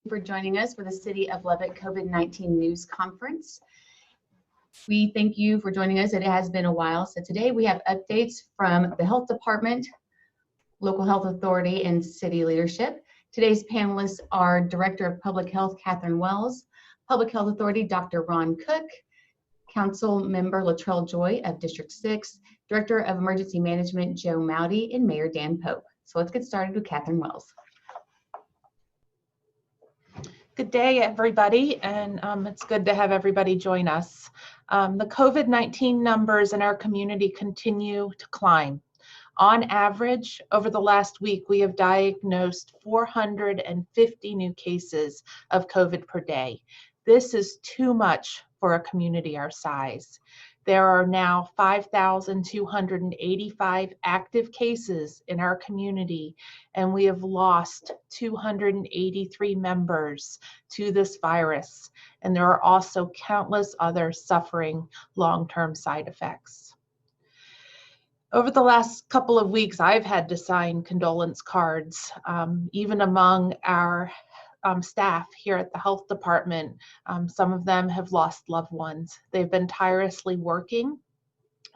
For joining us for the City of Lubbock COVID-19 News Conference. We thank you for joining us. It has been a while. So today we have updates from the Health Department, Local Health Authority, and City leadership. Today's panelists are Director of Public Health, Catherine Wells, Public Health Authority, Dr. Ron Cook, Council Member Latrell Joy of District 6, Director of Emergency Management, Joe Mowdy, and Mayor Dan Pope. So let's get started with Catherine Wells. Good day, everybody, and it's good to have everybody join us. The COVID-19 numbers in our community continue to climb. On average, over the last week, we have diagnosed 450 new cases of COVID per day. This is too much for a community our size. There are now 5,285 active cases in our community, and we have lost 283 members to this virus. And there are also countless others suffering long-term side effects. Over the last couple of weeks, I've had to sign condolence cards, even among our staff here at the health department. Some of them have lost loved ones. They've been tirelessly working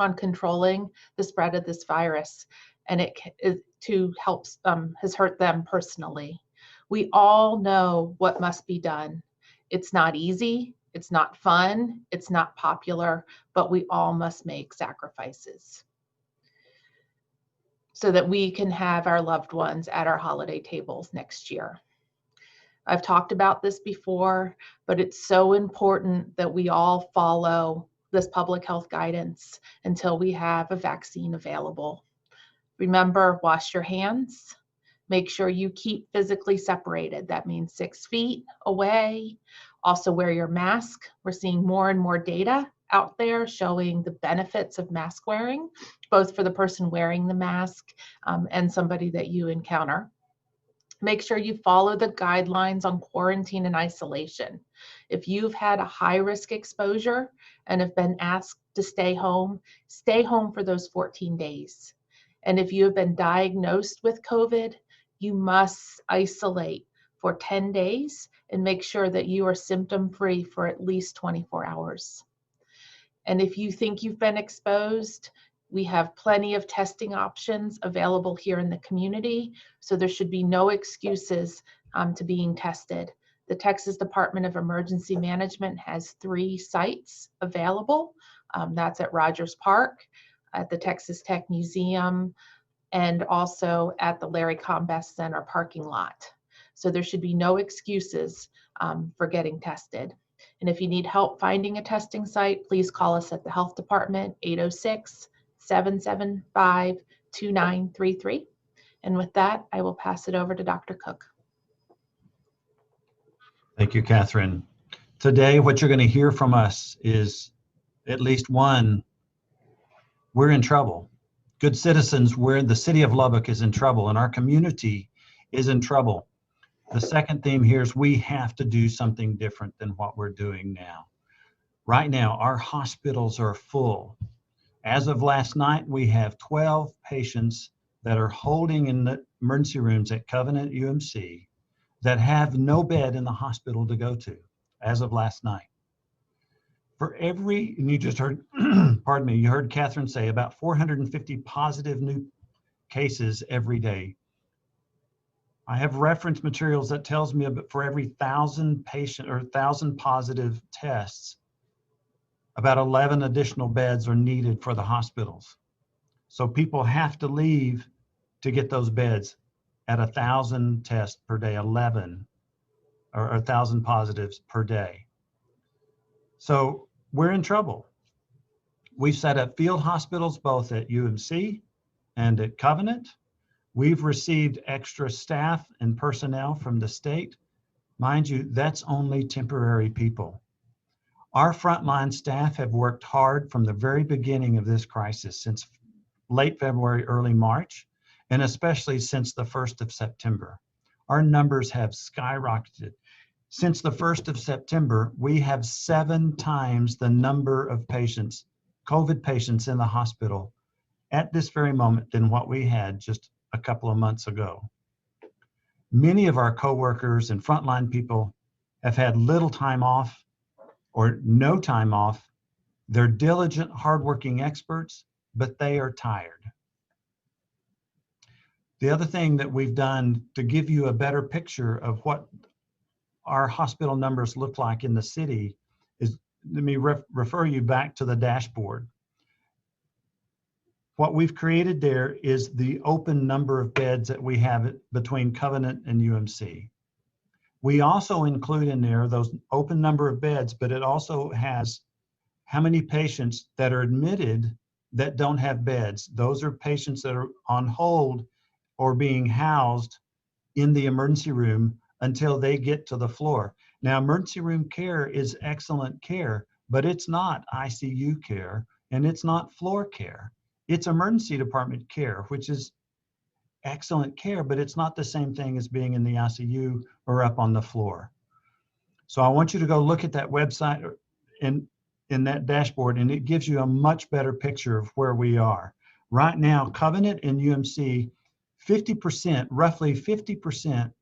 on controlling the spread of this virus, and it has hurt them personally. We all know what must be done. It's not easy, it's not fun, it's not popular, but we all must make sacrifices so that we can have our loved ones at our holiday tables next year. I've talked about this before, but it's so important that we all follow this public health guidance until we have a vaccine available. Remember, wash your hands. Make sure you keep physically separated. That means 6 feet away. Also wear your mask. We're seeing more and more data out there showing the benefits of mask wearing, both for the person wearing the mask and somebody that you encounter. Make sure you follow the guidelines on quarantine and isolation. If you've had a high-risk exposure and have been asked to stay home for those 14 days. And if you have been diagnosed with COVID, you must isolate for 10 days and make sure that you are symptom-free for at least 24 hours. And if you think you've been exposed, we have plenty of testing options available here in the community, so there should be no excuses to being tested. The Texas Department of Emergency Management has 3 sites available. That's at Rogers Park, at the Texas Tech Museum, and also at the Larry Combest Center parking lot. So there should be no excuses for getting tested. And if you need help finding a testing site, please call us at the Health Department, 806-775-2933. And with that, I will pass it over to Dr. Cook. Thank you, Catherine. Today, what you're going to hear from us is at least one, we're in trouble. Good citizens, the city of Lubbock is in trouble and our community is in trouble. The second theme here is we have to do something different than what we're doing now. Right now, our hospitals are full. As of last night, we have 12 patients that are holding in the emergency rooms at Covenant UMC that have no bed in the hospital to go to as of last night. For every, and you just heard, pardon me, you heard Catherine say about 450 positive new cases every day. I have reference materials that tells me about for every 1,000 patient or 1,000 positive tests, about 11 additional beds are needed for the hospitals. So people have to leave to get those beds at 1,000 tests per day, 11 or 1,000 positives per day. So we're in trouble. We've set up field hospitals both at UMC and at Covenant. We've received extra staff and personnel from the state. Mind you, that's only temporary people. Our frontline staff have worked hard from the very beginning of this crisis, since late February, early March, and especially since the 1st of September. Our numbers have skyrocketed. Since the 1st of September, we have 7 times the number of patients, COVID patients in the hospital at this very moment than what we had just a couple of months ago. Many of our coworkers and frontline people have had little time off or no time off. They're diligent, hardworking experts, but they are tired. The other thing that we've done to give you a better picture of what our hospital numbers look like in the city is, let me refer you back to the dashboard. What we've created there is the open number of beds that we have between Covenant and UMC. We also include in there those open number of beds, but it also has how many patients that are admitted that don't have beds. Those are patients that are on hold or being housed in the emergency room until they get to the floor. Now, emergency room care is excellent care, but it's not ICU care and it's not floor care. It's emergency department care, which is excellent care, but it's not the same thing as being in the ICU or up on the floor. So I want you to go look at that website in that dashboard, and it gives you a much better picture of where we are. Right now, Covenant and UMC, 50%, roughly 50%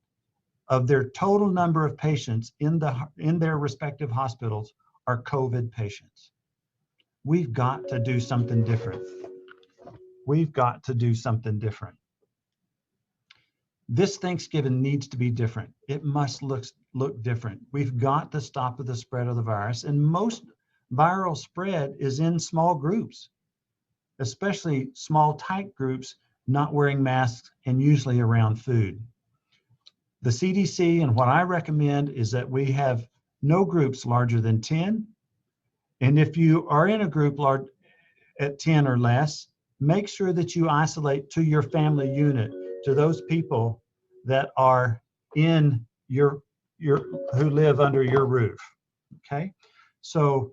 of their total number of patients in their respective hospitals are COVID patients. We've got to do something different. We've got to do something different. This Thanksgiving needs to be different. It must look different. We've got to stop the spread of the virus, and most viral spread is in small groups, especially small tight groups, not wearing masks and usually around food. The CDC and what I recommend is that we have no groups larger than 10. And if you are in a group large at 10 or less, make sure that you isolate to your family unit, to those people that are in who live under your roof. Okay? So,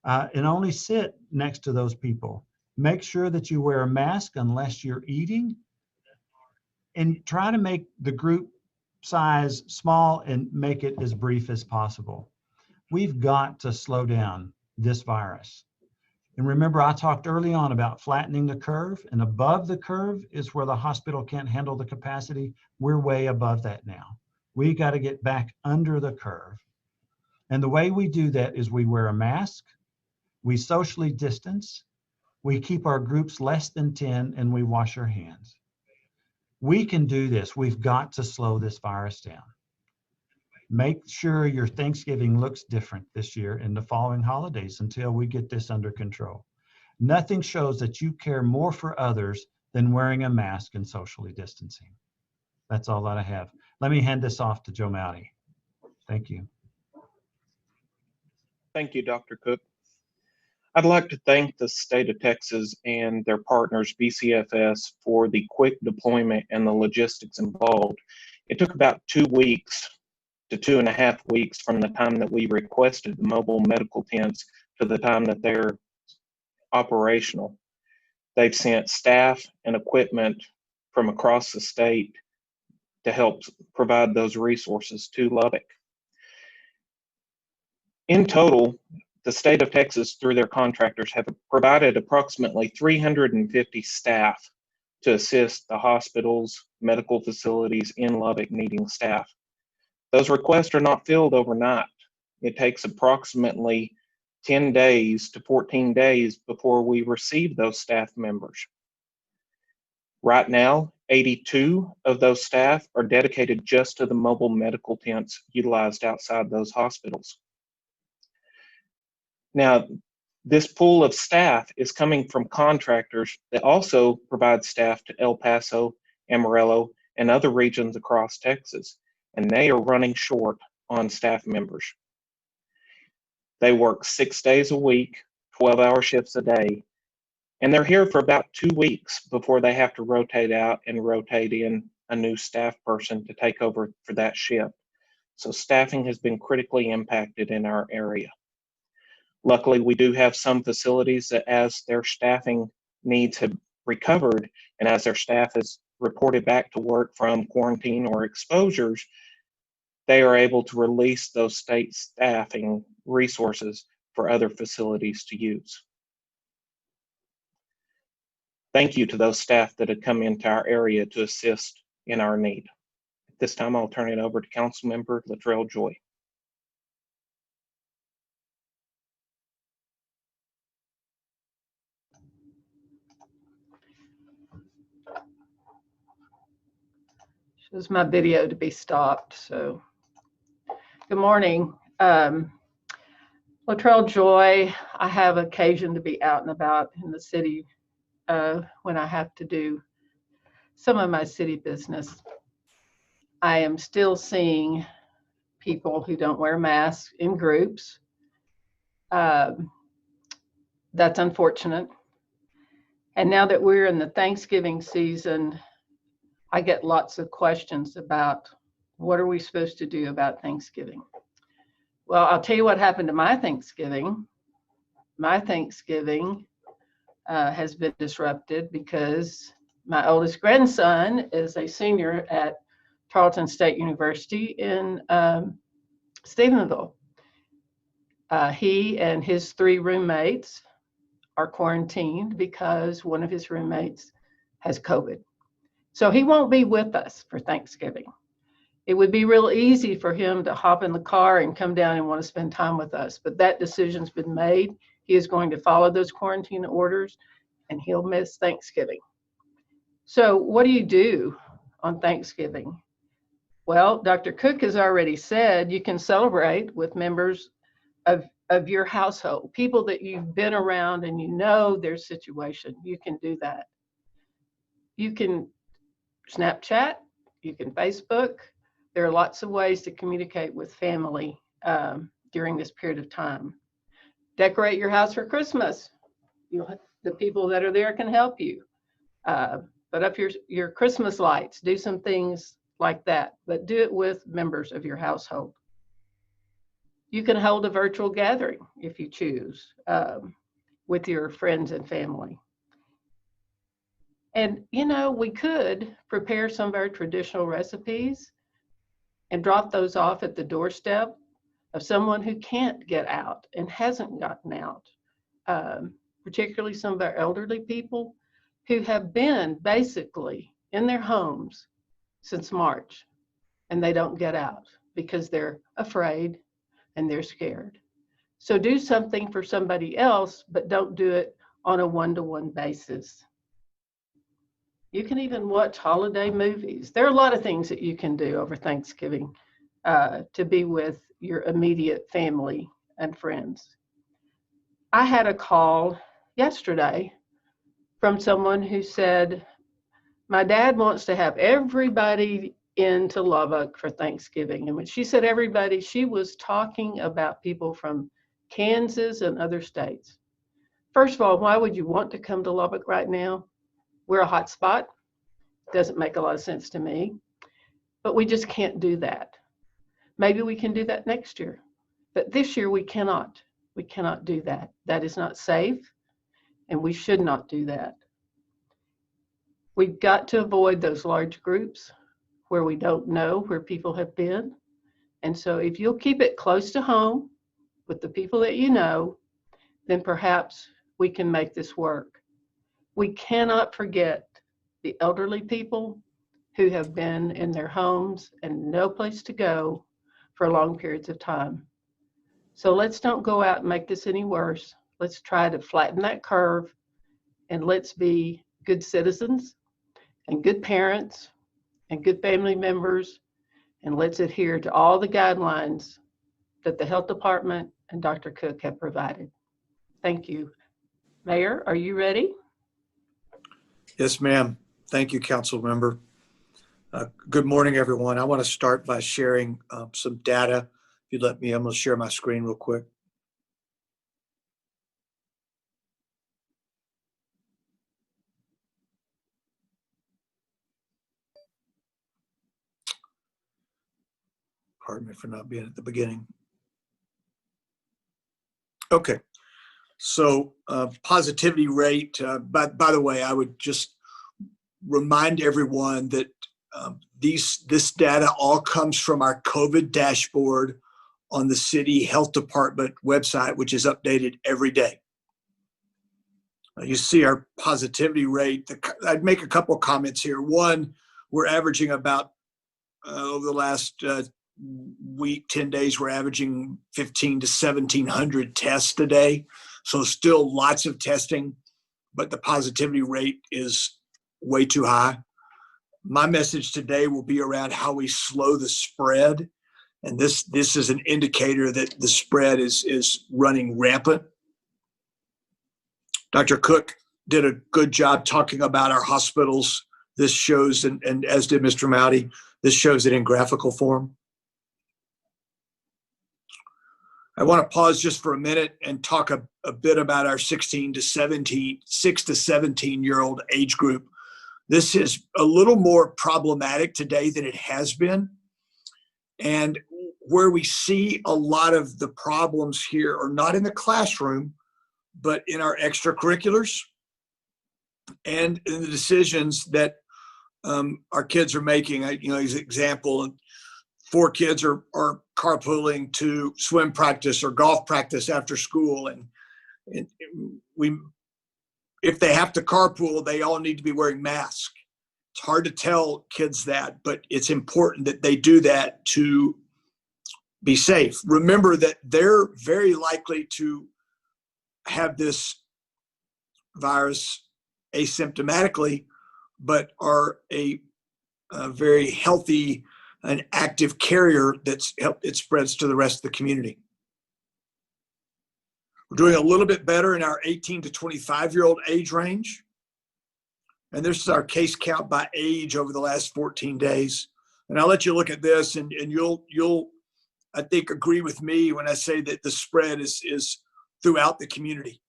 and only sit next to those people. Make sure that you wear a mask unless you're eating, and try to make the group size small and make it as brief as possible. We've got to slow down this virus. And remember, I talked early on about flattening the curve, and above the curve is where the hospital can't handle the capacity. We're way above that now. We got to get back under the curve. And the way we do that is we wear a mask, we socially distance, we keep our groups less than 10, and we wash our hands. We can do this. We've got to slow this virus down. Make sure your Thanksgiving looks different this year and the following holidays until we get this under control. Nothing shows that you care more for others than wearing a mask and socially distancing. That's all that I have. Let me hand this off to Joe Mowdy. Thank you. Thank you, Dr. Cook. I'd like to thank the state of Texas and their partners, BCFS, for the quick deployment and the logistics involved. It took about 2 weeks to 2.5 weeks from the time that we requested the mobile medical tents to the time that they're operational. They've sent staff and equipment from across the state to help provide those resources to Lubbock. In total, the state of Texas, through their contractors, have provided approximately 350 staff to assist the hospitals, medical facilities in Lubbock needing staff. Those requests are not filled overnight. It takes approximately 10 days to 14 days before we receive those staff members. Right now, 82 of those staff are dedicated just to the mobile medical tents utilized outside those hospitals. Now, this pool of staff is coming from contractors that also provide staff to El Paso, Amarillo, and other regions across Texas, and they are running short on staff members. They work 6 days a week, 12-hour shifts a day, and they're here for about 2 weeks before they have to rotate out and rotate in a new staff person to take over for that shift. So staffing has been critically impacted in our area. Luckily, we do have some facilities that, as their staffing needs have recovered and as their staff is reported back to work from quarantine or exposures, they are able to release those state staffing resources for other facilities to use. Thank you to those staff that have come into our area to assist in our need. At This time I'll turn it over to Councilmember Latrell Joy. Shows my video to be stopped. So good morning. Latrell Joy. I have occasion to be out and about in the city when I have to do some of my city business. I am still seeing people who don't wear masks in groups. That's unfortunate. And now that we're in the Thanksgiving season, I get lots of questions about what are we supposed to do about Thanksgiving? Well, I'll tell you what happened to my Thanksgiving. My Thanksgiving has been disrupted because my oldest grandson is a senior at Tarleton State University in Stephenville. He and his 3 roommates are quarantined because one of his roommates has COVID. So he won't be with us for Thanksgiving. It would be real easy for him to hop in the car and come down and want to spend time with us, but that decision's been made. He is going to follow those quarantine orders and he'll miss Thanksgiving. So what do you do on Thanksgiving? Well, Dr. Cook has already said you can celebrate with members of your household, people that you've been around and you know their situation. You can do that. You can Snapchat, you can Facebook. There are lots of ways to communicate with family during this period of time. Decorate your house for Christmas. The people that are there can help you. Put up your Christmas lights, do some things like that, but do it with members of your household. You can hold a virtual gathering if you choose with your friends and family. And, we could prepare some of our traditional recipes and drop those off at the doorstep of someone who can't get out and hasn't gotten out, particularly some of our elderly people who have been basically in their homes since March, and they don't get out because they're afraid and they're scared. So do something for somebody else, but don't do it on a one-to-one basis. You can even watch holiday movies. There are a lot of things that you can do over Thanksgiving to be with your immediate family and friends. I had a call yesterday from someone who said, my dad wants to have everybody into Lubbock for Thanksgiving. And when she said everybody, she was talking about people from Kansas and other states. First of all, why would you want to come to Lubbock right now? We're a hot spot. Doesn't make a lot of sense to me, but we just can't do that. Maybe we can do that next year, but this year we cannot. We cannot do that. That is not safe, and we should not do that. We've got to avoid those large groups where we don't know where people have been. And so if you'll keep it close to home with the people that you know, then perhaps we can make this work. We cannot forget the elderly people who have been in their homes and no place to go for long periods of time. So let's don't go out and make this any worse. Let's try to flatten that curve, and let's be good citizens and good parents and good family members, and let's adhere to all the guidelines that the health department and Dr. Cook have provided. Thank you. Mayor, are you ready? Yes, ma'am. Thank you, Council Member. Good morning, everyone. I want to start by sharing some data. If you let me, I'm going to share my screen real quick. Pardon me for not being at the beginning. Okay. So positivity rate, by the way, I would just remind everyone that this data all comes from our COVID dashboard on the city health department website, which is updated every day. You see our positivity rate. I'd make a couple comments here. One, we're averaging about over the last week, 10 days, we're averaging 15 to 1,700 tests a day. So still lots of testing, but the positivity rate is way too high. My message today will be around how we slow the spread. And this is an indicator that the spread is running rampant. Dr. Cook did a good job talking about our hospitals. This shows, and as did Mr. Mowdy, this shows it in graphical form. I want to pause just for a minute and talk a bit about our 6 to 17-year-old age group. This is a little more problematic today than it has been. And where we see a lot of the problems here are not in the classroom, but in our extracurriculars and in the decisions that our kids are making. As an example, 4 kids are carpooling to swim practice or golf practice after school. And if they have to carpool, they all need to be wearing masks. It's hard to tell kids that, but it's important that they do that to be safe. Remember that they're very likely to have this virus asymptomatically, but are a very healthy and active carrier it spreads to the rest of the community. We're doing a little bit better in our 18 to 25-year-old age range. And this is our case count by age over the last 14 days. And I'll let you look at this, and you'll I think, agree with me when I say that the spread is throughout the community.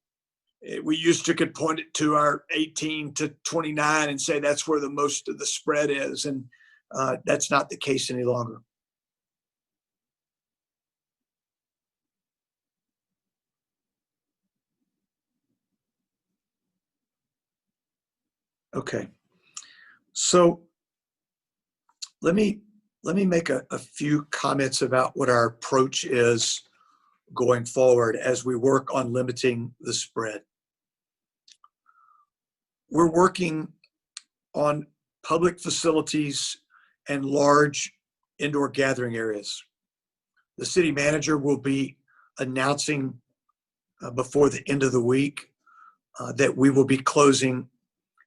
We used to could point it to our 18 to 29 and say that's where the most of the spread is, and that's not the case any longer. Okay, so let me make a few comments about what our approach is going forward as we work on limiting the spread. We're working on public facilities and large indoor gathering areas. The city manager will be announcing before the end of the week that we will be closing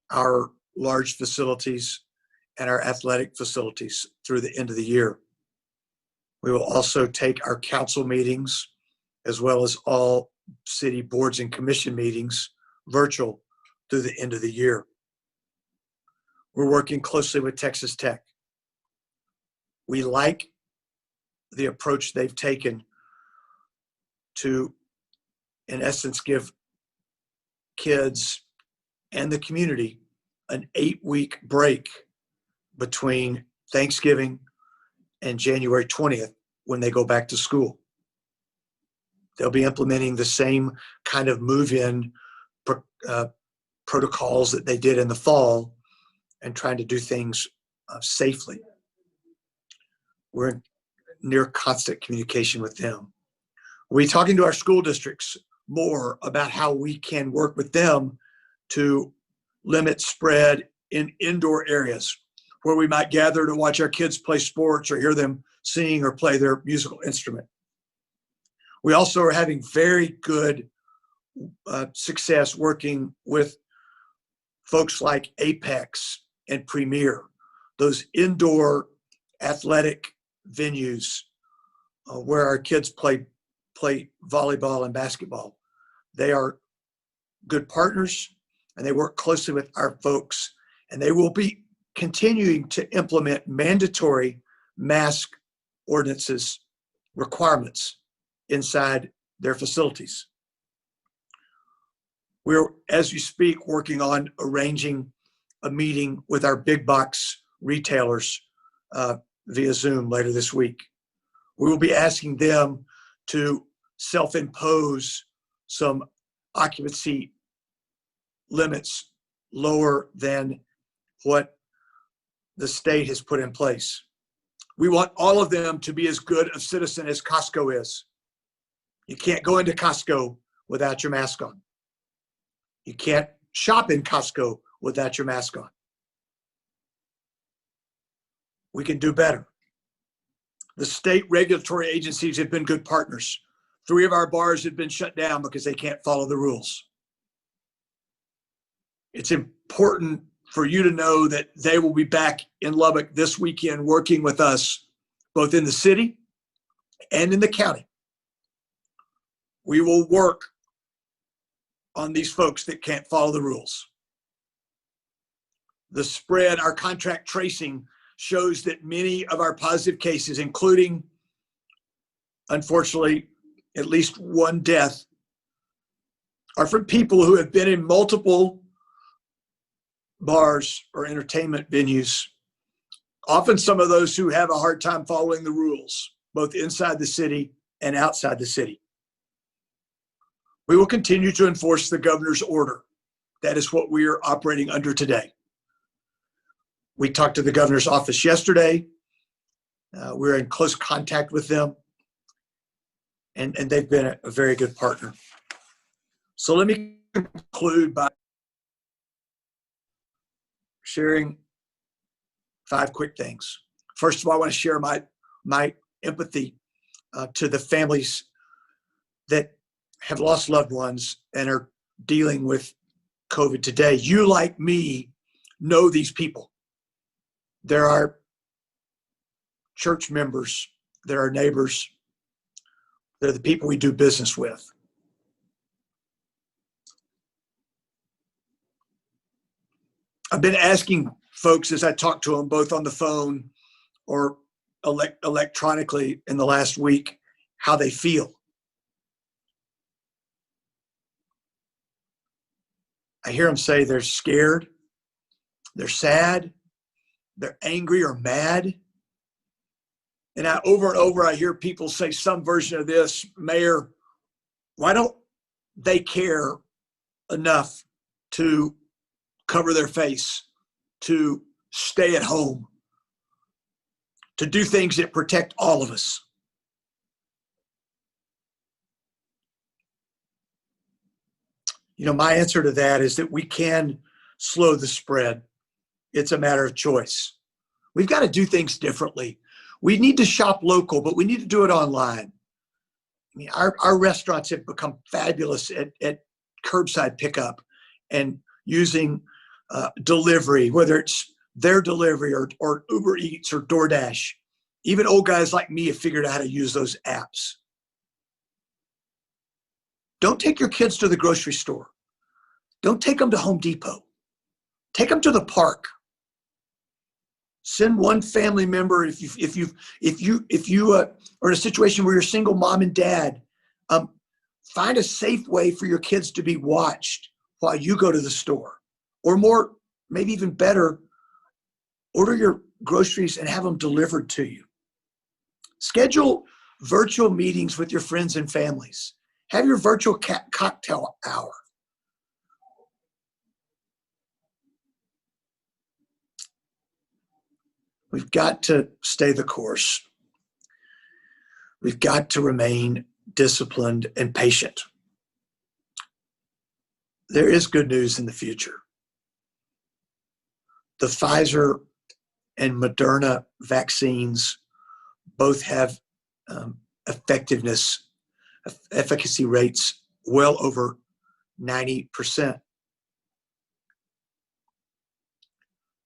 our large facilities and our athletic facilities through the end of the year. We will also take our council meetings as well as all city boards and commission meetings virtual through the end of the year. We're working closely with Texas Tech. We like the approach they've taken to, in essence, give kids and the community an 8-week break between Thanksgiving and January 20th when they go back to school. They'll be implementing the same kind of move-in protocols that they did in the fall and trying to do things safely. We're in near constant communication with them. We'll be talking to our school districts more about how we can work with them to limit spread in indoor areas where we might gather to watch our kids play sports or hear them sing or play their musical instrument. We also are having very good success working with folks like Apex and Premier, those indoor athletic venues where our kids play volleyball and basketball. They are good partners and they work closely with our folks, and they will be continuing to implement mandatory mask ordinances requirements inside their facilities. We're, as you speak, working on arranging a meeting with our big box retailers via Zoom later this week. We will be asking them to self-impose some occupancy limits lower than what the state has put in place. We want all of them to be as good a citizen as Costco is. You can't go into Costco without your mask on. You can't shop in Costco without your mask on. We can do better. The state regulatory agencies have been good partners. 3 of our bars have been shut down because they can't follow the rules. It's important for you to know that they will be back in Lubbock this weekend working with us, both in the city and in the county. We will work on these folks that can't follow the rules. The spread, our contract tracing shows that many of our positive cases, including, unfortunately, at least 1 death, are from people who have been in multiple bars or entertainment venues. Often some of those who have a hard time following the rules, both inside the city and outside the city. We will continue to enforce the governor's order. That is what we are operating under today. We talked to the governor's office yesterday. We're in close contact with them, and they've been a very good partner. So let me conclude by sharing 5 quick things. First of all, I want to share my empathy to the families that have lost loved ones and are dealing with COVID today. You, like me, know these people. There are church members, there are neighbors, they're the people we do business with. I've been asking folks as I talk to them, both on the phone or electronically in the last week, how they feel. I hear them say they're scared, they're sad, they're angry or mad. And over and over, I hear people say some version of this: Mayor, why don't they care enough to cover their face, to stay at home, to do things that protect all of us? You know, my answer to that is that we can slow the spread. It's a matter of choice. We've got to do things differently. We need to shop local, but we need to do it online. I mean, our restaurants have become fabulous at curbside pickup and using delivery, whether it's their delivery or Uber Eats or DoorDash. Even old guys like me have figured out how to use those apps. Don't take your kids to the grocery store. Don't take them to Home Depot. Take them to the park. Send one family member, if you are in a situation where you're single mom and dad, find a safe way for your kids to be watched while you go to the store. Or more, maybe even better, order your groceries and have them delivered to you. Schedule virtual meetings with your friends and families. Have your virtual cocktail hour. We've got to stay the course. We've got to remain disciplined and patient. There is good news in the future. The Pfizer and Moderna vaccines both have efficacy rates well over 90%.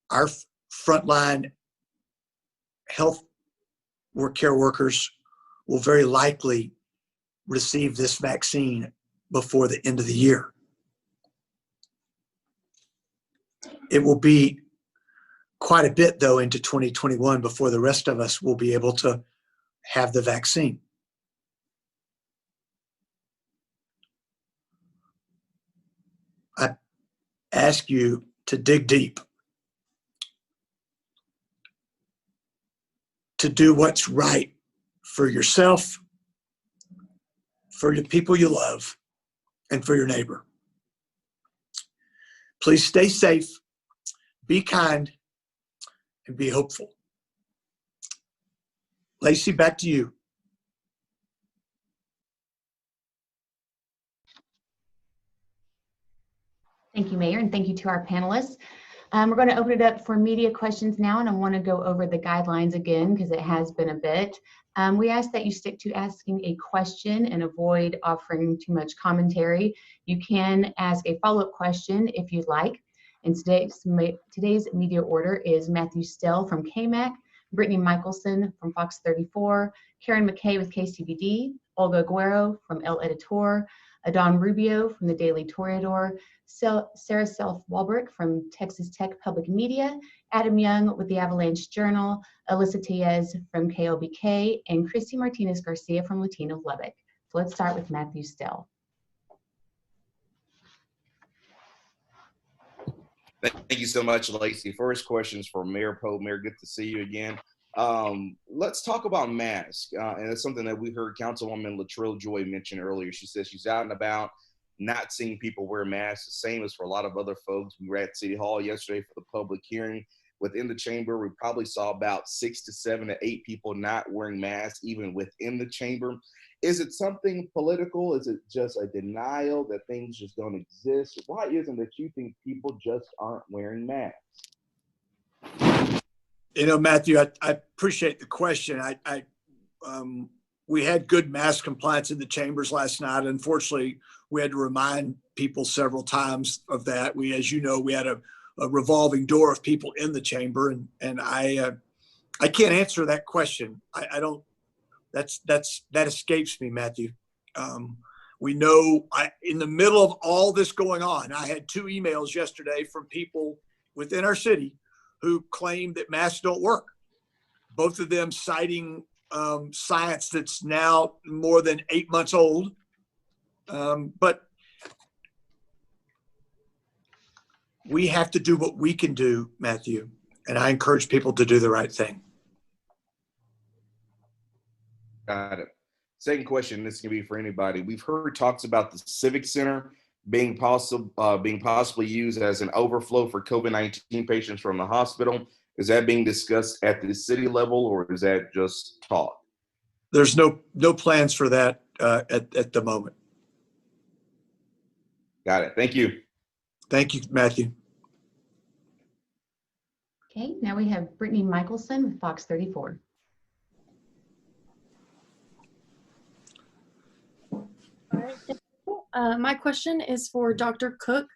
Our frontline health care workers will very likely receive this vaccine before the end of the year. It will be quite a bit, though, into 2021 before the rest of us will be able to have the vaccine. I ask you to dig deep, to do what's right for yourself, for the people you love, and for your neighbor. Please stay safe, be kind, and be hopeful. Lacey, back to you. Thank you, Mayor, and thank you to our panelists. We're going to open it up for media questions now, and I want to go over the guidelines again because it has been a bit. We ask that you stick to asking a question and avoid offering too much commentary. You can ask a follow-up question if you'd like. And today's media order is Matthew Stell from KMAC, Brittany Michelson from Fox 34, Karen McKay with KCBD, Olga Guerrero from El Editor, Adon Rubio from the Daily Toreador, Sarah Self-Walbrick from Texas Tech Public Media, Adam Young with the Avalanche Journal, Alyssa Tellez from KLBK, and Christy Martinez Garcia from Latino Lubbock. So let's start with Matthew Stell. Thank you so much, Lacey. First question is for Mayor Pope. Mayor, good to see you again. Let's talk about masks. And it's something that we heard Councilwoman Latrell Joy mention earlier. She says she's out and about, not seeing people wear masks. The same as for a lot of other folks. We were at City Hall yesterday for the public hearing. Within the chamber, we probably saw about 6 to 7 to 8 people not wearing masks, even within the chamber. Is it something political? Is it just a denial that things just don't exist? Why isn't it you think people just aren't wearing masks? You know, Matthew, I appreciate the question. We had good mask compliance in the chambers last night. Unfortunately, we had to remind people several times of that. As you know, we had a revolving door of people in the chamber, and I can't answer that question. I don't. That escapes me, Matthew. We know in the middle of all this going on, I had 2 emails yesterday from people within our city who claim that masks don't work. Both of them citing science that's now more than 8 months old. But we have to do what we can do, Matthew, and I encourage people to do the right thing. Got it. Second question, this can be for anybody. We've heard talks about the Civic Center being possibly used as an overflow for COVID-19 patients from the hospital. Is that being discussed at the city level, or is that just talk? There's no plans for that at the moment. Got it. Thank you. Thank you, Matthew. Okay, now we have Brittany Michelson with Fox 34. My question is for Dr. Cook.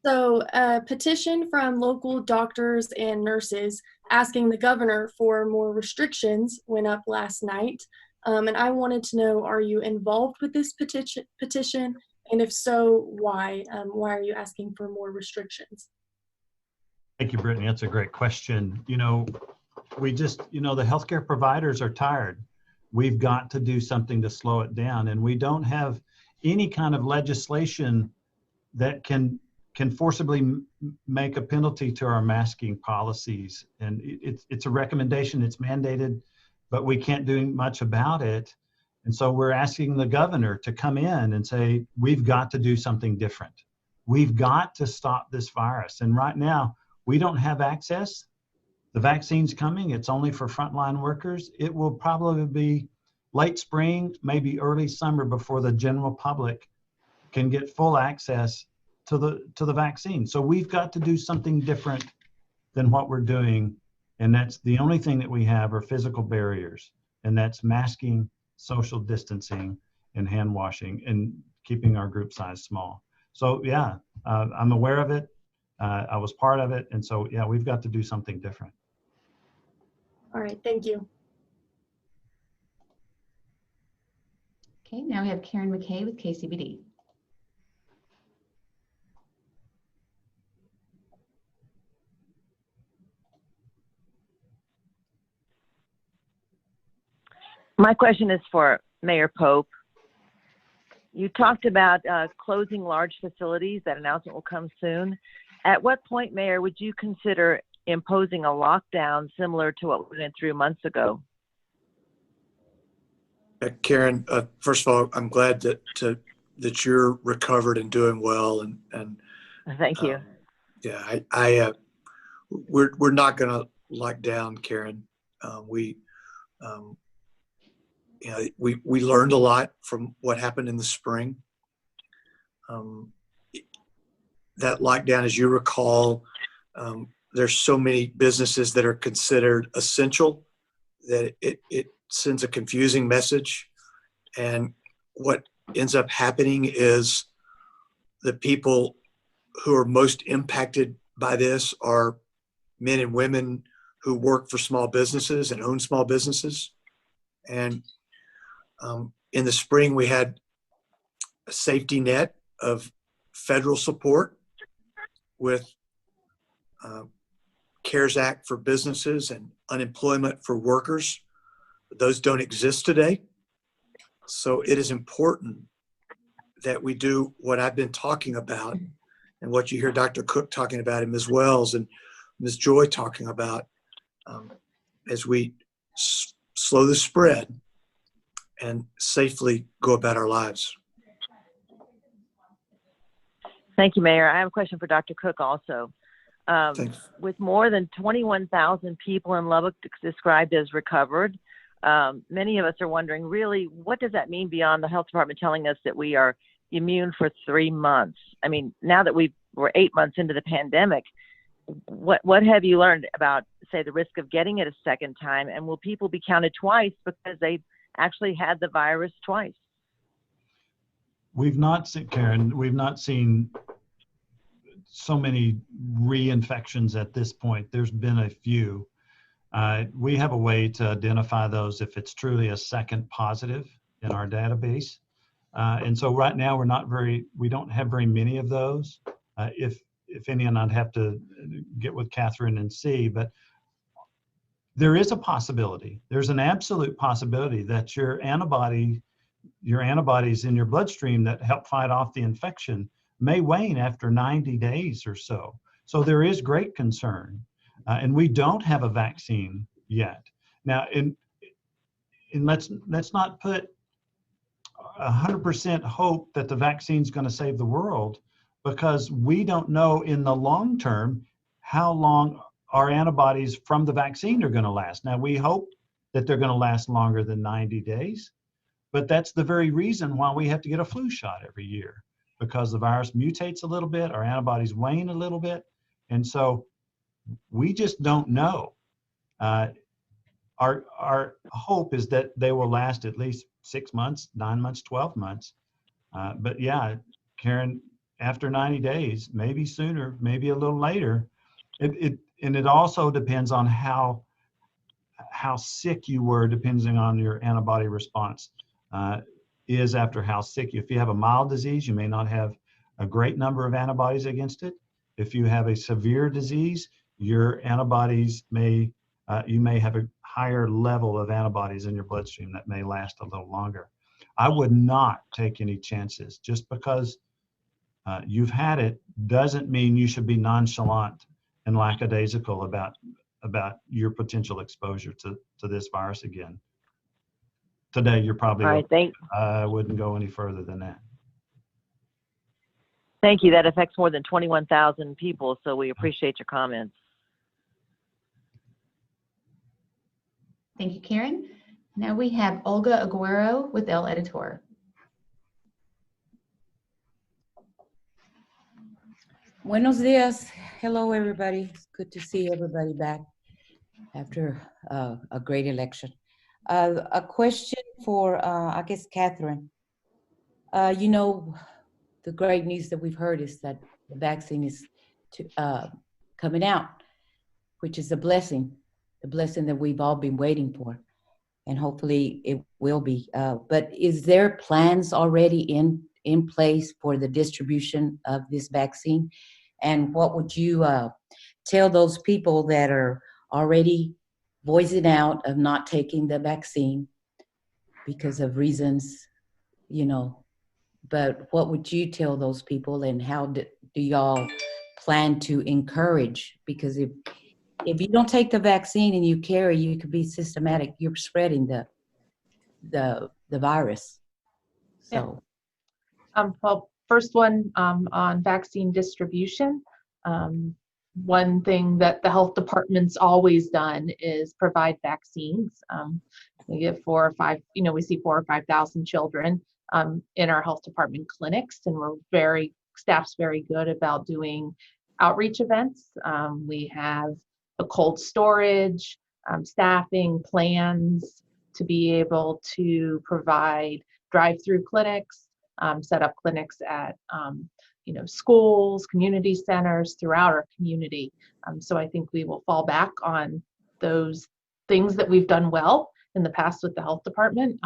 So a petition from local doctors and nurses asking the governor for more restrictions went up last night. And I wanted to know, are you involved with this petition? And if so, why? Why are you asking for more restrictions? Thank you, Brittany. That's a great question. You know, the healthcare providers are tired. We've got to do something to slow it down. And we don't have any kind of legislation that can forcibly make a penalty to our masking policies. And it's a recommendation, it's mandated, but we can't do much about it. And so we're asking the governor to come in and say, we've got to do something different. We've got to stop this virus. And right now, we don't have access. The vaccine's coming. It's only for frontline workers. It will probably be late spring, maybe early summer before the general public can get full access to the vaccine. So we've got to do something different than what we're doing. And that's the only thing that we have are physical barriers. And that's masking, social distancing, and hand washing, and keeping our group size small. So yeah, I'm aware of it. I was part of it. And so, yeah, we've got to do something different. All right, thank you. Okay, now we have Karen McKay with KCBD. My question is for Mayor Pope. You talked about closing large facilities. That announcement will come soon. At what point, Mayor, would you consider imposing a lockdown similar to what we went through months ago? Karen, first of all, I'm glad that you're recovered and doing well. And Thank you. Yeah, we're not going to lock down, Karen. We learned a lot from what happened in the spring. That lockdown, as you recall, there's so many businesses that are considered essential that it sends a confusing message. And what ends up happening is the people who are most impacted by this are men and women who work for small businesses and own small businesses. And in the spring, we had a safety net of federal support with CARES Act for businesses and unemployment for workers. Those don't exist today. So it is important that we do what I've been talking about and what you hear Dr. Cook talking about and Ms. Wells and Ms. Joy talking about as we slow the spread and safely go about our lives. Thank you, Mayor. I have a question for Dr. Cook also. With more than 21,000 people in Lubbock described as recovered, many of us are wondering, really, what does that mean beyond the health department telling us that we are immune for 3 months? I mean, now that we're 8 months into the pandemic, what have you learned about, say, the risk of getting it a second time? And will people be counted twice because they actually had the virus twice? We've not seen, Karen, we've not seen so many reinfections at this point. There's been a few. We have a way to identify those if it's truly a second positive in our database. And so right now we don't have very many of those. If any, and I'd have to get with Catherine and see, but there is a possibility. There's an absolute possibility that your antibodies in your bloodstream that help fight off the infection may wane after 90 days or so. So there is great concern. And we don't have a vaccine yet. Now, and let's not put 100% hope that the vaccine's going to save the world, because we don't know in the long term how long our antibodies from the vaccine are going to last. Now, we hope that they're going to last longer than 90 days, but that's the very reason why we have to get a flu shot every year, because the virus mutates a little bit, our antibodies wane a little bit, and so we just don't know. Our hope is that they will last at least 6 months, 9 months, 12 months. But yeah, Karen, after 90 days, maybe sooner, maybe a little later, it also depends on how sick you were, depending on your antibody response is after how sick. If you have a mild disease, you may not have a great number of antibodies against it. If you have a severe disease, your antibodies you may have a higher level of antibodies in your bloodstream that may last a little longer. I would not take any chances. Just because you've had it doesn't mean you should be nonchalant and lackadaisical about your potential exposure to this virus again. Today, you're probably, all right, I wouldn't go any further than that. Thank you. That affects more than 21,000 people, so we appreciate your comments. Thank you, Karen. Now we have Olga Aguero with El Editor. Buenos dias. Hello, everybody. It's good to see everybody back after a great election. A question for, I guess, Catherine. You know, the great news that we've heard is that the vaccine is coming out, which is a blessing that we've all been waiting for, and hopefully it will be. But is there plans already in place for the distribution of this vaccine? And what would you tell those people that are already voicing out of not taking the vaccine because of reasons, you know, but what would you tell those people, and how do y'all plan to encourage? Because if you don't take the vaccine and you carry, you could be systematic. You're spreading the virus. So, well, first one on vaccine distribution. One thing that the health department's always done is provide vaccines. We get 4 or 5, we see 4 or 5,000 children in our health department clinics, and staff's very good about doing outreach events. We have a cold storage, staffing plans, to be able to provide drive-through clinics, set up clinics at schools, community centers throughout our community. So I think we will fall back on those things that we've done well in the past with the health department,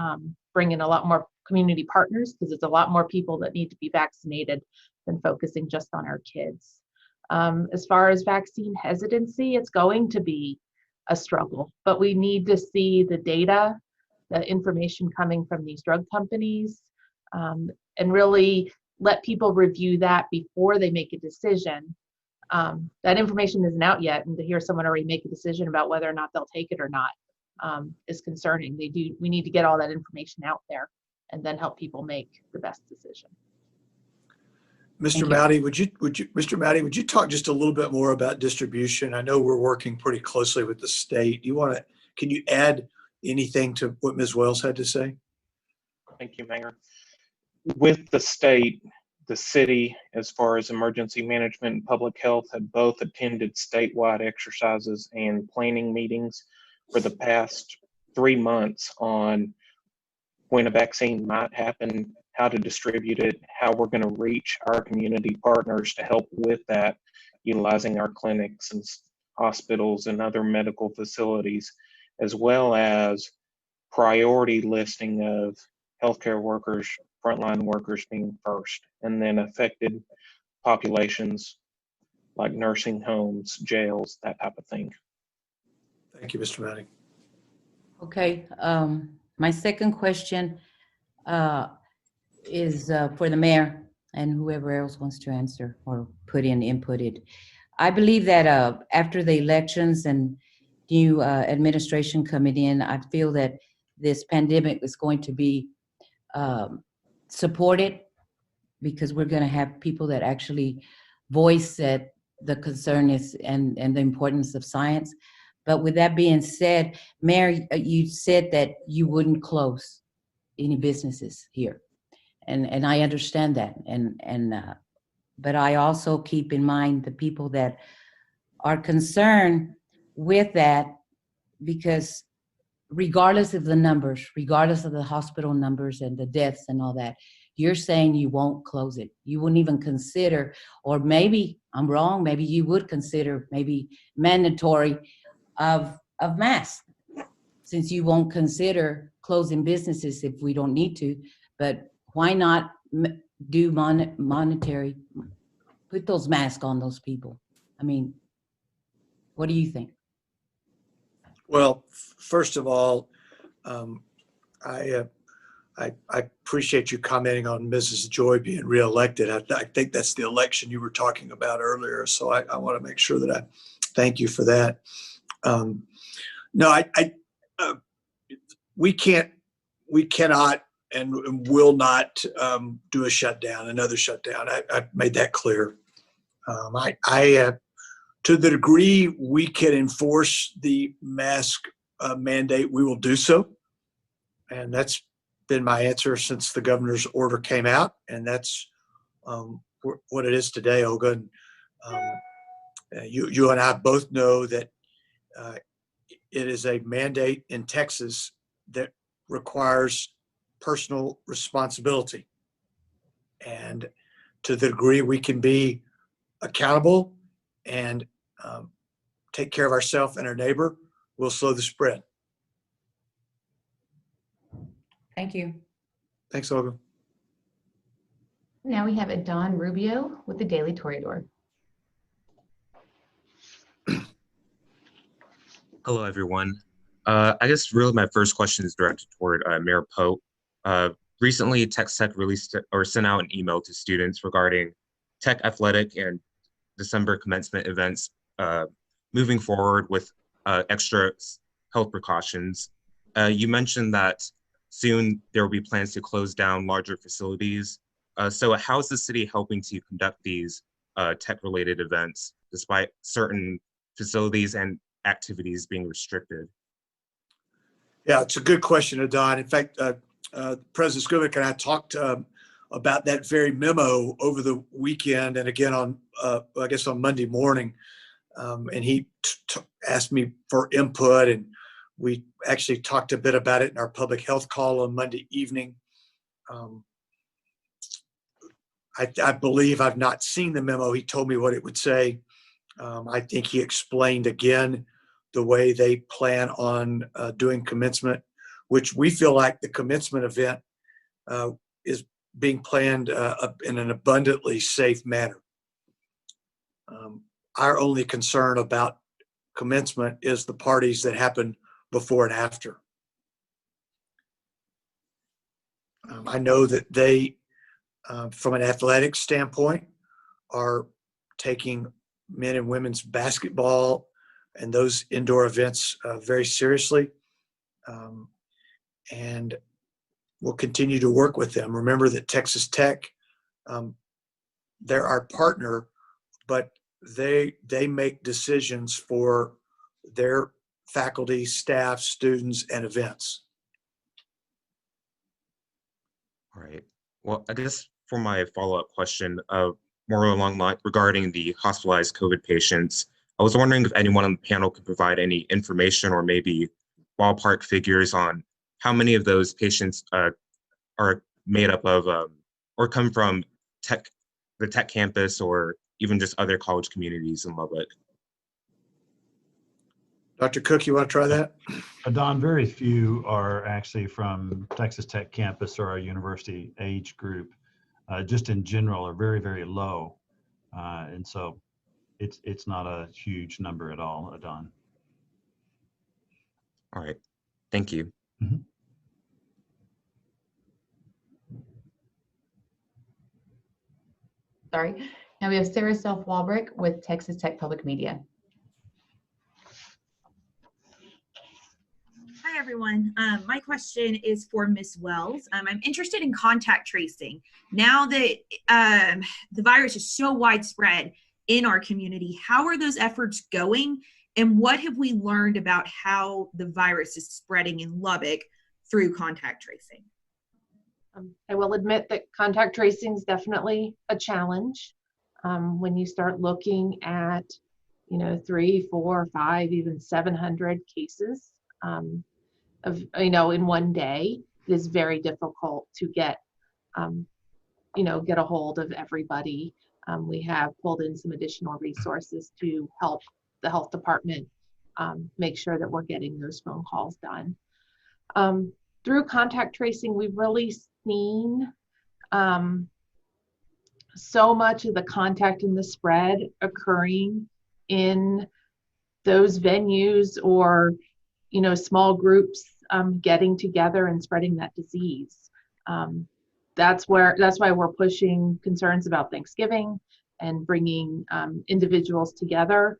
bring in a lot more community partners, because it's a lot more people that need to be vaccinated than focusing just on our kids. As far as vaccine hesitancy, it's going to be a struggle, but we need to see the data, the information coming from these drug companies, and really let people review that before they make a decision. That information isn't out yet, and to hear someone already make a decision about whether or not they'll take it or not is concerning. We need to get all that information out there and then help people make the best decision. Mr. Mowdy, Mr. Mowdy, would you talk just a little bit more about distribution? I know we're working pretty closely with the state. Can you add anything to what Ms. Wells had to say? Thank you, Mayor. With the state, the city, as far as emergency management and public health, have both attended statewide exercises and planning meetings for the past 3 months on when a vaccine might happen, how to distribute it, how we're going to reach our community partners to help with that, utilizing our clinics and hospitals and other medical facilities, as well as priority listing of healthcare workers, frontline workers being first, and then affected populations like nursing homes, jails, that type of thing. Thank you, Mr. Mowdy. Okay, my second question is for the mayor and whoever else wants to answer or input it. I believe that after the elections and new administration coming in, I feel that this pandemic is going to be supported, because we're going to have people that actually voice that the concern is and the importance of science. But with that being said, Mayor, you said that you wouldn't close any businesses here, and I understand that, but I also keep in mind the people that are concerned with that, because regardless of the numbers, regardless of the hospital numbers and the deaths and all that, you're saying you won't close it. You wouldn't even consider, or maybe I'm wrong, maybe you would consider maybe mandatory of masks, since you won't consider closing businesses if we don't need to. But why not do monetary, put those masks on those people? I mean, what do you think? Well, first of all, I appreciate you commenting on Mrs. Joy being reelected. I think that's the election you were talking about earlier. So I want to make sure that I thank you for that. No, we cannot and will not do a shutdown, another shutdown. I made that clear. To the degree we can enforce the mask mandate, we will do so. And that's been my answer since the governor's order came out. And that's what it is today, Olga. And, you and I both know that it is a mandate in Texas that requires personal responsibility. And to the degree we can be accountable and take care of ourselves and our neighbor, we'll slow the spread. Thank you. Thanks, Olga. Now we have a Don Rubio with the Daily Toreador. Hello, everyone. I guess really my first question is directed toward Mayor Pope. Recently, Texas Tech released or sent out an email to students regarding tech athletic and December commencement events moving forward with extra health precautions. You mentioned that soon there will be plans to close down larger facilities. So how is the city helping to conduct these tech-related events despite certain facilities and activities being restricted? Yeah, it's a good question, Adon. In fact, President Skovic and I talked about that very memo over the weekend and again on, I guess on Monday morning. And he asked me for input, and We actually talked a bit about it in our public health call on Monday evening. I believe I've not seen the memo. He told me what it would say. I think he explained again the way they plan on doing commencement, which we feel like the commencement event is being planned in an abundantly safe manner. Our only concern about commencement is the parties that happen before and after. I know that they, from an athletic standpoint, are taking men and women's basketball and those indoor events very seriously. And we'll continue to work with them. Remember that Texas Tech, they're our partner, but they make decisions for their faculty, staff, students, and events. All right. Well, I guess for my follow-up question, more along line regarding the hospitalized COVID patients, I was wondering if anyone on the panel could provide any information or maybe ballpark figures on how many of those patients are made up of or come from the tech campus or even just other college communities in Lubbock. Dr. Cook, you want to try that? Don, very few are actually from Texas Tech campus or our university age group. Just in general are very, very low. And so it's not a huge number at all, Don. All right, thank you. Mm-hmm. Sorry. Now we have Sarah Self-Walbrick with Texas Tech Public Media. Hi, everyone. My question is for Ms. Wells. I'm interested in contact tracing. Now that the virus is so widespread in our community, how are those efforts going? And what have we learned about how the virus is spreading in Lubbock through contact tracing? I will admit that contact tracing is definitely a challenge. When you start looking at, 3, 4, 5, even 700 cases of, in one day, it is very difficult to get, get a hold of everybody. We have pulled in some additional resources to help the health department make sure that we're getting those phone calls done. Through contact tracing, we've really seen so much of the contact and the spread occurring in those venues or, small groups getting together and spreading that disease. That's why we're pushing concerns about Thanksgiving and bringing individuals together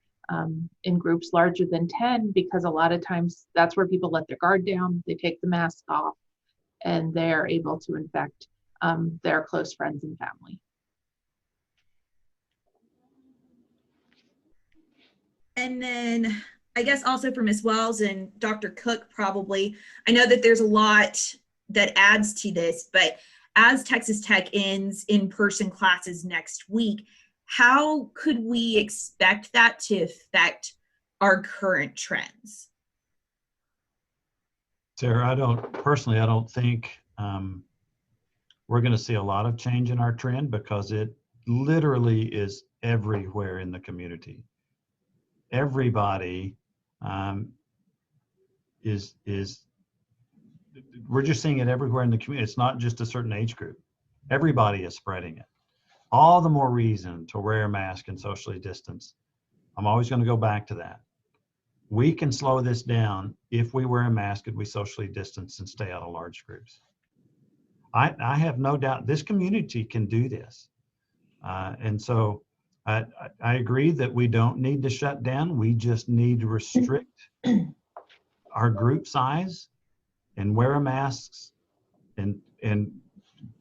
in groups larger than 10, because a lot of times that's where people let their guard down, they take the mask off, and they're able to infect their close friends and family. And then I guess also for Ms. Wells and Dr. Cook probably, I know that there's a lot that adds to this, but as Texas Tech ends in-person classes next week, how could we expect that to affect our current trends? Sarah, I don't think we're going to see a lot of change in our trend because it literally is everywhere in the community. Everybody we're just seeing it everywhere in the community. It's not just a certain age group. Everybody is spreading it. All the more reason to wear a mask and socially distance. I'm always going to go back to that. We can slow this down if we wear a mask and we socially distance and stay out of large groups. I have no doubt this community can do this. And so I agree that we don't need to shut down. We just need to restrict our group size and wear a masks and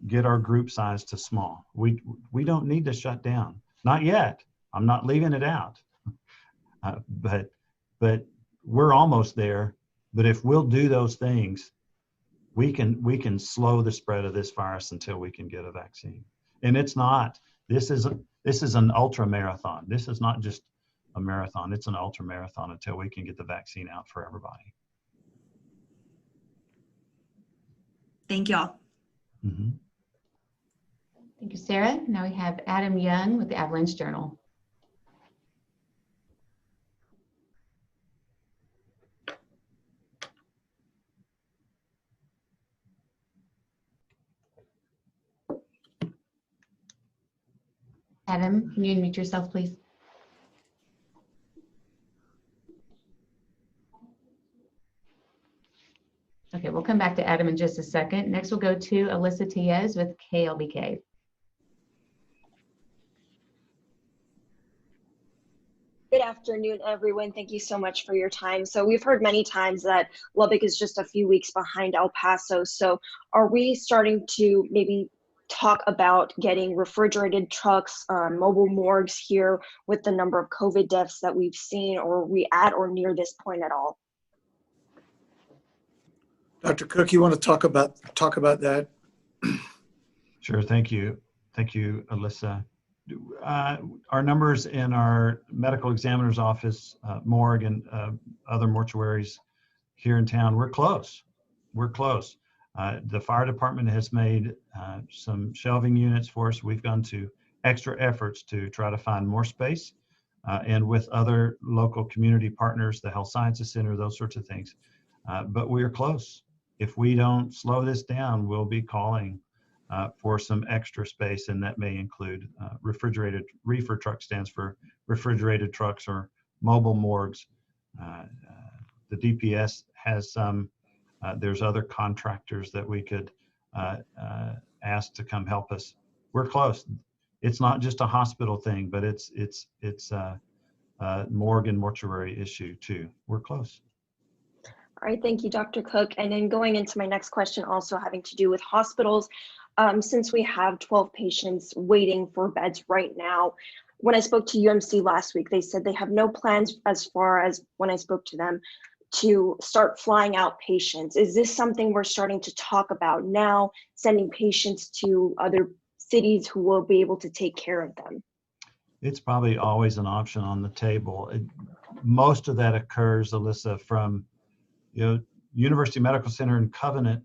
get our group size to small. We don't need to shut down. Not yet. I'm not leaving it out. But we're almost there. But if we'll do those things, we can slow the spread of this virus until we can get a vaccine. And it's not. This is an ultra marathon. This is not just a marathon. It's an ultra marathon until we can get the vaccine out for everybody. Thank y'all. Mm-hmm. Thank you, Sarah. Now we have Adam Young with the Avalanche Journal. Adam, can you unmute yourself, please? Okay, we'll come back to Adam in just a second. Next, we'll go to Alyssa Tiez with KLBK. Good afternoon, everyone. Thank you so much for your time. So we've heard many times that Lubbock is just a few weeks behind El Paso. So are we starting to maybe talk about getting refrigerated trucks, mobile morgues here with the number of COVID deaths that we've seen, or are we at or near this point at all? Dr. Cook, you want to talk about that? Sure. Thank you. Thank you, Alyssa. Our numbers in our medical examiner's office, morgue, and other mortuaries here in town, we're close. We're close. The fire department has made some shelving units for us. We've gone to extra efforts to try to find more space, and with other local community partners, the Health Sciences Center, those sorts of things. But we're close. If we don't slow this down, we'll be calling for some extra space, and that may include refrigerated reefer truck stands for refrigerated trucks or mobile morgues. The DPS has some. There's other contractors that we could ask to come help us. We're close. It's not just a hospital thing, but it's a morgue and mortuary issue too. We're close. All right, thank you, Dr. Cook. And then going into my next question, also having to do with hospitals, since we have 12 patients waiting for beds right now, when I spoke to UMC last week, they said they have no plans, as far as when I spoke to them, to start flying out patients. Is this something we're starting to talk about now, sending patients to other cities who will be able to take care of them? It's probably always an option on the table. Most of that occurs, Alyssa, from University Medical Center in Covenant.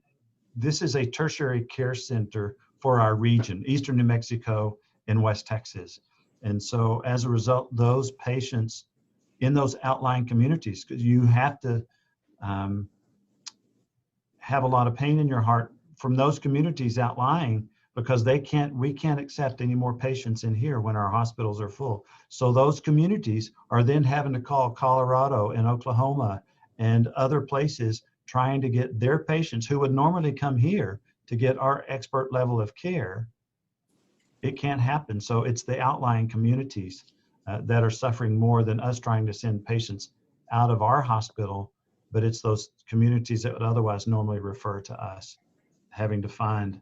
This is a tertiary care center for our region, Eastern New Mexico and West Texas. And so as a result, those patients in those outlying communities, because you have to have a lot of pain in your heart from those communities outlying, because we can't accept any more patients in here when our hospitals are full. So those communities are then having to call Colorado and Oklahoma and other places, trying to get their patients who would normally come here to get our expert level of care. It can't happen. So it's the outlying communities that are suffering more than us trying to send patients out of our hospital, but it's those communities that would otherwise normally refer to us, having to find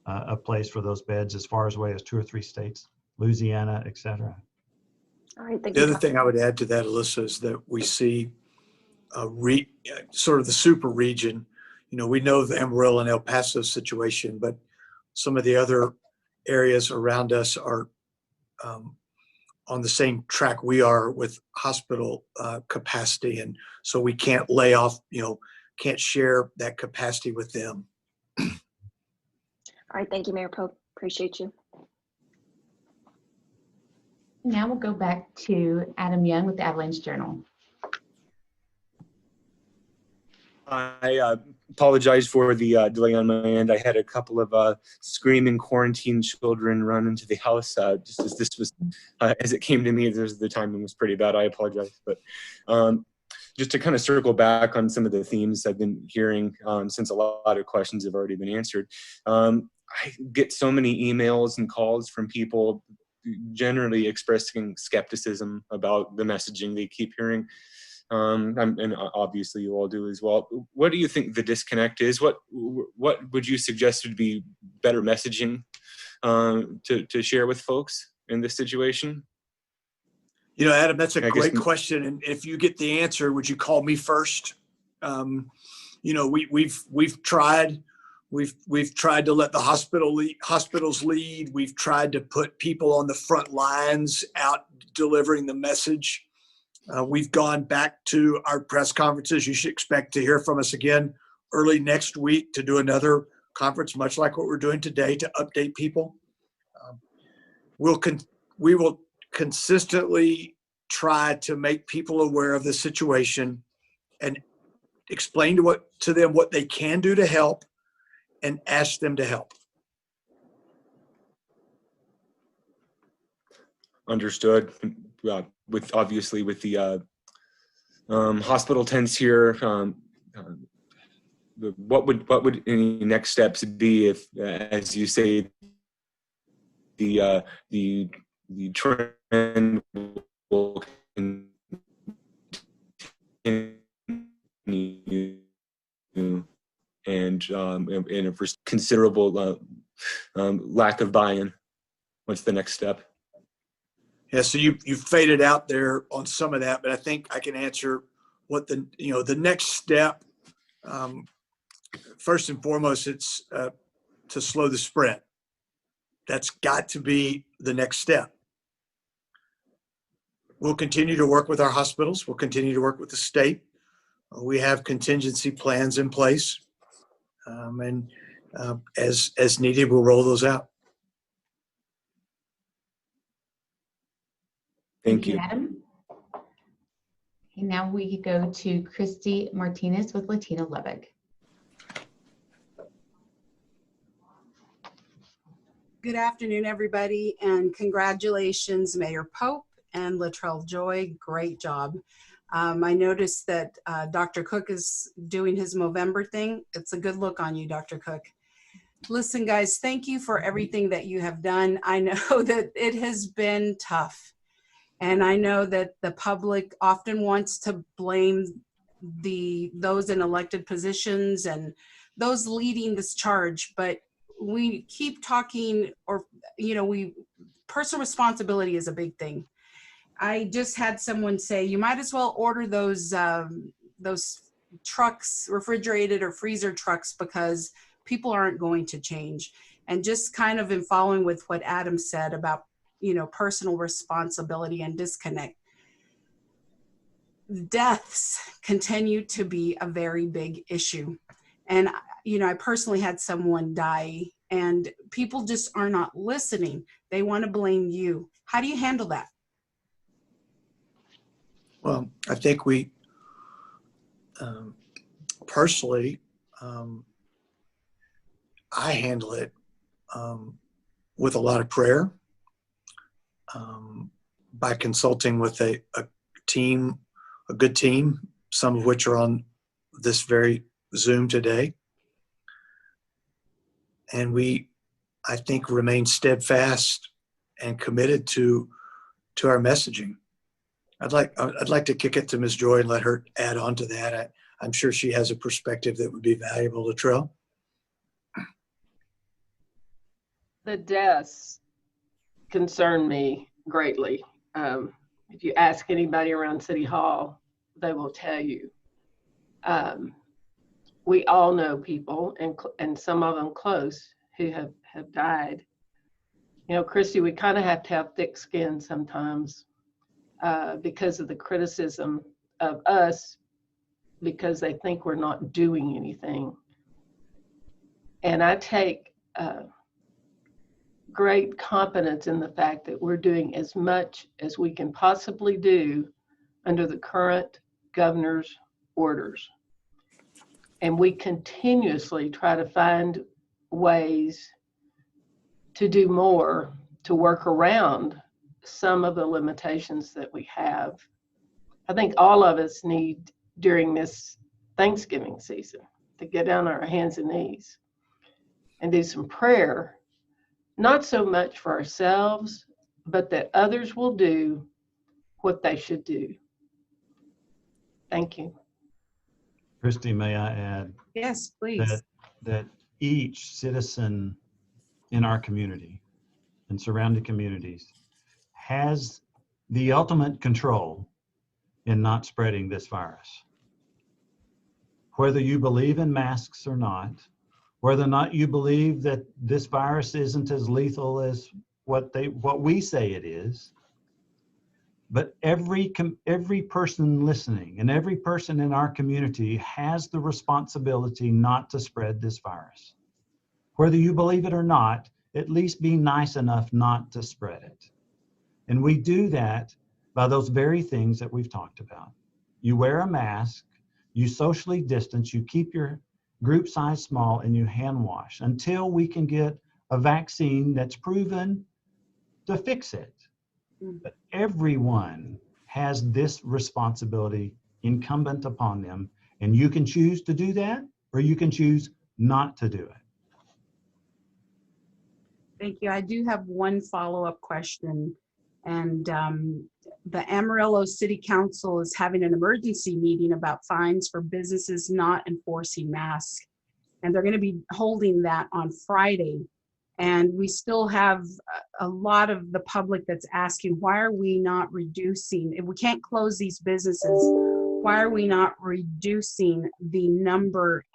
a place for those beds as far away as 2 or 3 states, Louisiana, et cetera. All right, thank The you. other thing I would add to that, Alyssa, is that we see sort of the super region. We know the Amarillo and El Paso situation, but some of the other areas around us are on the same track we are with hospital capacity. And so we can't lay off, can't share that capacity with them. All right, thank you, Mayor Pope. Appreciate you. Now we'll go back to Adam Young with the Avalanche Journal. I apologize for the delay on my end. I had a couple of screaming quarantine children run into the house just as this was, as it came to me, the timing was pretty bad. I apologize. But just to kind of circle back on some of the themes I've been hearing, since a lot of questions have already been answered. I get so many emails and calls from people generally expressing skepticism about the messaging they keep hearing. And obviously you all do as well. What do you think the disconnect is? What would you suggest would be better messaging to share with folks in this situation? Adam, that's a great question. And if you get the answer, would you call me first? We've tried to let the hospitals lead. We've tried to put people on the front lines out delivering the message. We've gone back to our press conferences. You should expect to hear from us again early next week to do another conference, much like what we're doing today, to update people. We will consistently try to make people aware of the situation and explain to them what they can do to help and ask them to help. Understood. With obviously with the hospital tents here, what would any next steps be if, as you say, the trend will continue, and if there's considerable lack of buy-in, what's the next step? Yeah, so you faded out there on some of that, but I think I can answer what the next step. First and foremost, it's to slow the spread. That's got to be the next step. We'll continue to work with our hospitals. We'll continue to work with the state. We have contingency plans in place, and as needed, we'll roll those out. Thank you. Adam. Okay, now we go to Christy Martinez with Latino Lubbock. Good afternoon, everybody, and congratulations, Mayor Pope and Latrell Joy. Great job. I noticed that Dr. Cook is doing his Movember thing. It's a good look on you, Dr. Cook. Listen, guys, thank you for everything that you have done. I know that it has been tough. And I know that the public often wants to blame those in elected positions and those leading this charge, but we keep talking, or personal responsibility is a big thing. I just had someone say, you might as well order those trucks, refrigerated or freezer trucks, because people aren't going to change. And just kind of in following with what Adam said about personal responsibility and disconnect. Deaths continue to be a very big issue. And, I personally had someone die, and people just are not listening. They want to blame you. How do you handle that? Well, I think we, personally, I handle it with a lot of prayer, by consulting with a team, a good team, some of which are on this very Zoom today. And we, I think, remain steadfast and committed to our messaging. I'd like to kick it to Ms. Joy and let her add on to that. I'm sure she has a perspective that would be valuable to Latrell. The deaths concern me greatly. If you ask anybody around City Hall, they will tell you. We all know people, and some of them close, who have died. Christy, we kind of have to have thick skin sometimes because of the criticism of us, because they think we're not doing anything. And I take great confidence in the fact that we're doing as much as we can possibly do under the current governor's orders. And we continuously try to find ways to do more, to work around some of the limitations that we have. I think all of us need, during this Thanksgiving season, to get down on our hands and knees and do some prayer, not so much for ourselves, but that others will do what they should do. Thank you. Christy, may I add? Yes, please. That each citizen in our community and surrounding communities has the ultimate control in not spreading this virus. Whether you believe in masks or not, whether or not you believe that this virus isn't as lethal as what we say it is, but every person listening and every person in our community has the responsibility not to spread this virus. Whether you believe it or not, at least be nice enough not to spread it. And we do that by those very things that we've talked about. You wear a mask, you socially distance, you keep your group size small, and you hand wash until we can get a vaccine that's proven to fix it. But everyone has this responsibility incumbent upon them, and you can choose to do that, or you can choose not to do it. Thank you. I do have one follow-up question. And the Amarillo City Council is having an emergency meeting about fines for businesses not enforcing masks. And they're going to be holding that on Friday. And we still have a lot of the public that's asking, why are we not reducing, if we can't close these businesses, why are we not reducing the number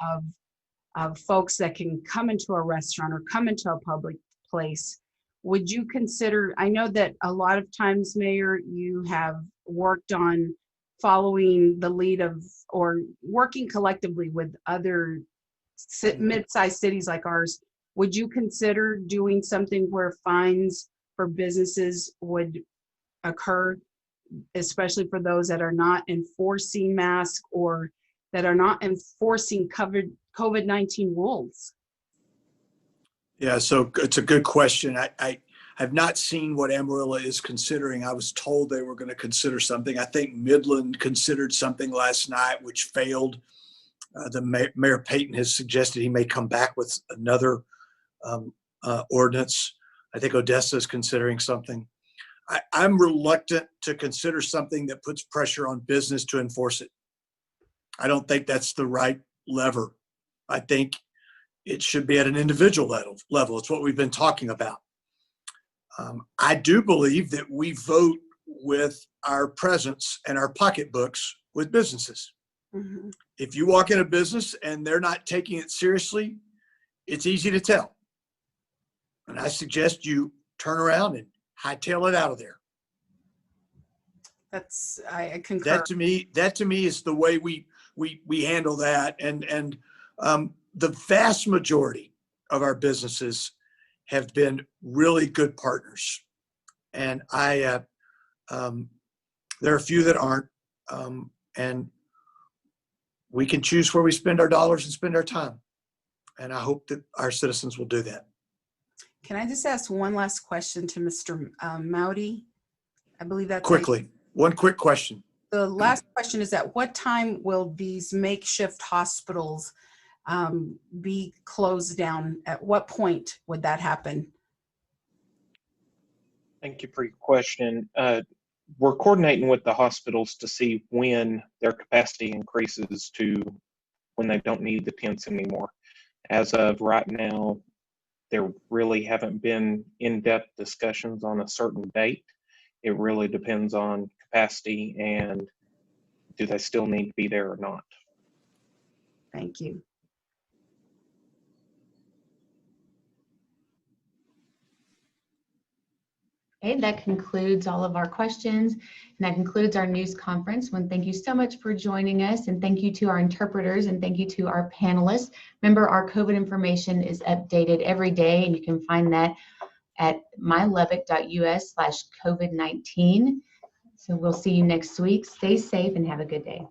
of folks that can come into a restaurant or come into a public place? Would you consider, I know that a lot of times, Mayor, you have worked on following the lead of, or working collectively with other mid-sized cities like ours. Would you consider doing something where fines for businesses would occur, especially for those that are not enforcing masks or that are not enforcing COVID-19 rules? Yeah, so it's a good question. I have not seen what Amarillo is considering. I was told they were going to consider something. I think Midland considered something last night, which failed. Mayor Payton has suggested he may come back with another ordinance. I think Odessa is considering something. I'm reluctant to consider something that puts pressure on business to enforce it. I don't think that's the right lever. I think it should be at an individual level. It's what we've been talking about. I do believe that we vote with our presence and our pocketbooks with businesses. Mm-hmm. If you walk in a business and they're not taking it seriously, it's easy to tell. And I suggest you turn around and hightail it out of there. I concur. That to me is the way we handle that. And the vast majority of our businesses have been really good partners. And there are a few that aren't. And we can choose where we spend our dollars and spend our time. And I hope that our citizens will do that. Can I just ask one last question to Mr. Mowdy? I believe that's quickly. One quick question. The last question is, at what time will these makeshift hospitals be closed down? At what point would that happen? Thank you for your question. We're coordinating with the hospitals to see when their capacity increases to when they don't need the tents anymore. As of right now, there really haven't been in-depth discussions on a certain date. It really depends on capacity and do they still need to be there or not. Thank you. Okay, that concludes all of our questions, and that concludes our news conference. Thank you so much for joining us, and thank you to our interpreters, and thank you to our panelists. Remember, our COVID information is updated every day, and you can find that at mylubbock.us/COVID-19. So we'll see you next week. Stay safe and have a good day.